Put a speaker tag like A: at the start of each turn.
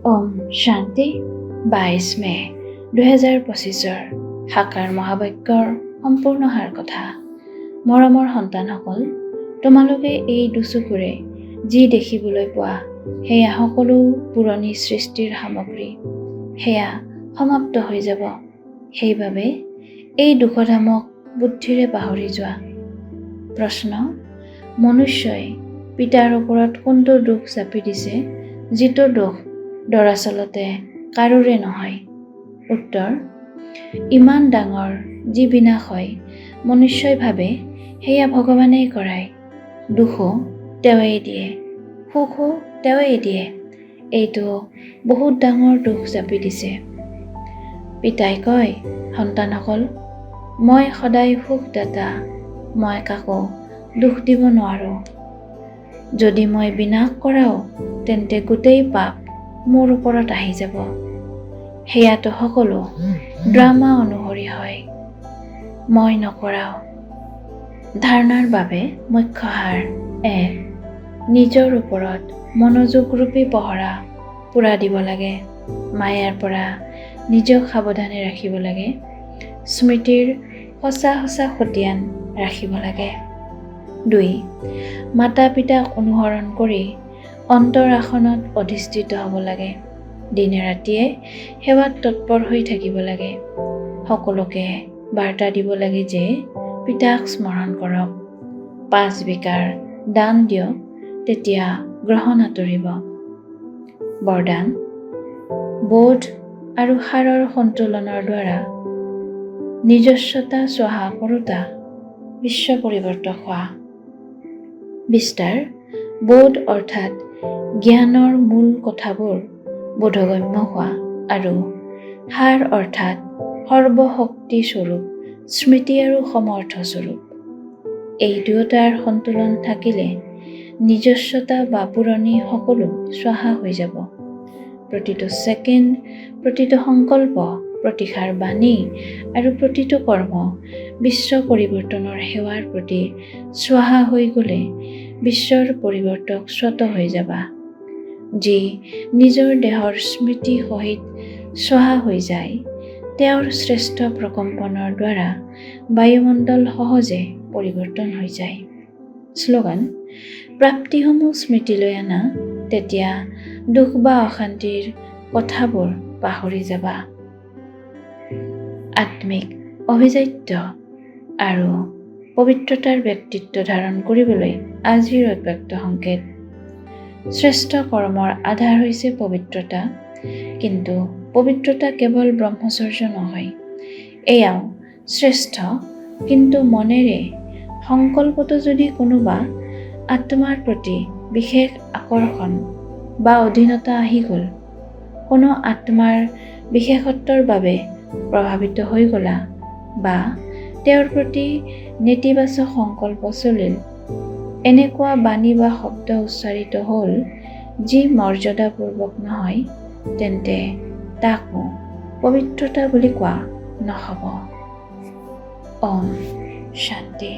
A: ওম শান্তি 22 মে 2025 সাকাৰ মহাবাক্যৰ সম্পূৰ্ণ সাৰ কথা। মৰমৰ সন্তানসকল, তোমালোকে এই দুচকুৰে যি দেখিবলৈ পোৱা সেয়া সকলো পুৰণি সৃষ্টিৰ সামগ্ৰী। সেয়া সমাপ্ত হৈ যাব। সেইবাবে এই দুখধামক বুদ্ধিৰে পাহৰি যোৱা। প্ৰশ্ন: মনুষ্যই পিতাৰ ওপৰত কোনটো দুখ চাপি দিছে, যিটো দুখ দৰাচলতে কাৰোৰে নহয়? উত্তৰ: ইমান ডাঙৰ যি বিনাশ হয়, মনুষ্যই ভাবে সেয়া ভগৱানেই কৰায়। দুখো তেওঁৱেই দিয়ে, সুখো তেওঁৱেই দিয়ে। এইটো বহুত ডাঙৰ দুখ চাপি দিছে। পিতাই কয়, সন্তানসকল, মই সদায় সুখদাতা, মই কাকো দুখ দিব নোৱাৰো। যদি মই বিনাশ কৰাও, তেন্তে গোটেই পাপ মোৰ ওপৰত আহি যাব। সেয়াটো সকলো ড্ৰামা অনুসৰি হয়, মই নকৰাও। ধাৰণাৰ বাবে মুখ্য সাৰ: 1. নিজৰ ওপৰত মনোযোগৰূপী পহৰা পুৰা দিব লাগে। মায়াৰ পৰা নিজক সাৱধানে ৰাখিব লাগে। স্মৃতিৰ সঁচা খতিয়ান ৰাখিব লাগে। 2. মাতা পিতাক অনুসৰণ কৰি অন্তৰ আসনত অধিষ্ঠিত হ'ব লাগে। দিনে ৰাতিয়ে সেৱাত তৎপৰ হৈ থাকিব লাগে। সকলোকে বাৰ্তা দিব লাগে যে পিতাক স্মৰণ কৰক। 5 বিকাৰ দান দিয়ক, তেতিয়া গ্ৰহণ আঁতৰিব। বৰদান: বোধ আৰু সাৰৰ সন্তুলনৰ দ্বাৰা নিজস্বতা স্বাহা কৰোঁতা বিশ্ব পৰিৱৰ্তক হোৱা। বিস্তাৰ: বোধ অৰ্থাৎ জ্ঞানৰ মূল কথাবোৰ বোধগম্য হোৱা, আৰু সাৰ অৰ্থাৎ সৰ্বশক্তি স্বৰূপ স্মৃতি আৰু সমৰ্থ স্বৰূপ। এই দুয়োটাৰ সন্তুলন থাকিলে নিজস্বতা বা পুৰণি সকলো স্বাহা হৈ যাব। প্ৰতিটো ছেকেণ্ড, প্ৰতিটো সংকল্প, প্ৰতিষাৰ বাণী আৰু প্ৰতিটো কৰ্ম বিশ্ব পৰিৱৰ্তনৰ সেৱাৰ প্ৰতি স্বাহা হৈ গ'লে বিশ্বৰ পৰিৱৰ্তক স্বত হৈ যাবা। যি নিজৰ দেহৰ স্মৃতি সহিত স্বাহা হৈ যায়, তেওঁৰ শ্ৰেষ্ঠ প্ৰকম্পনৰ দ্বাৰা বায়ুমণ্ডল সহজে পৰিৱৰ্তন হৈ যায়। শ্লোগান: প্ৰাপ্তিসমূহ স্মৃতিলৈ আনা, তেতিয়া দুখ বা অশান্তিৰ কথাবোৰ পাহৰি যাবা। আত্মিক অভিজাত্য আৰু পবিত্ৰতাৰ ব্যক্তিত্ব ধাৰণ কৰিবলৈ আজিৰ অব্যক্ত সংকেত। শ্ৰেষ্ঠ কৰ্মৰ আধাৰ হৈছে পবিত্ৰতা, কিন্তু পবিত্ৰতা কেৱল ব্ৰহ্মচৰ্য নহয়, এয়াও শ্ৰেষ্ঠ। কিন্তু মনেৰে সংকল্পটো যদি কোনোবা আত্মাৰ প্ৰতি বিশেষ আকৰ্ষণ বা অধীনতা আহি গ'ল, কোনো আত্মাৰ বিশেষত্বৰ বাবে প্ৰভাৱিত হৈ গ'লা, বা তেওঁৰ প্ৰতি নেতিবাচক সংকল্প চলিল, এনেকুৱা বাণী বা শব্দ উচ্চাৰিত হ'ল যি মৰ্যাদাপূৰ্বক নহয়, তেন্তে তাকো পবিত্ৰতা বুলি কোৱা নহ'ব। ওম শান্তি।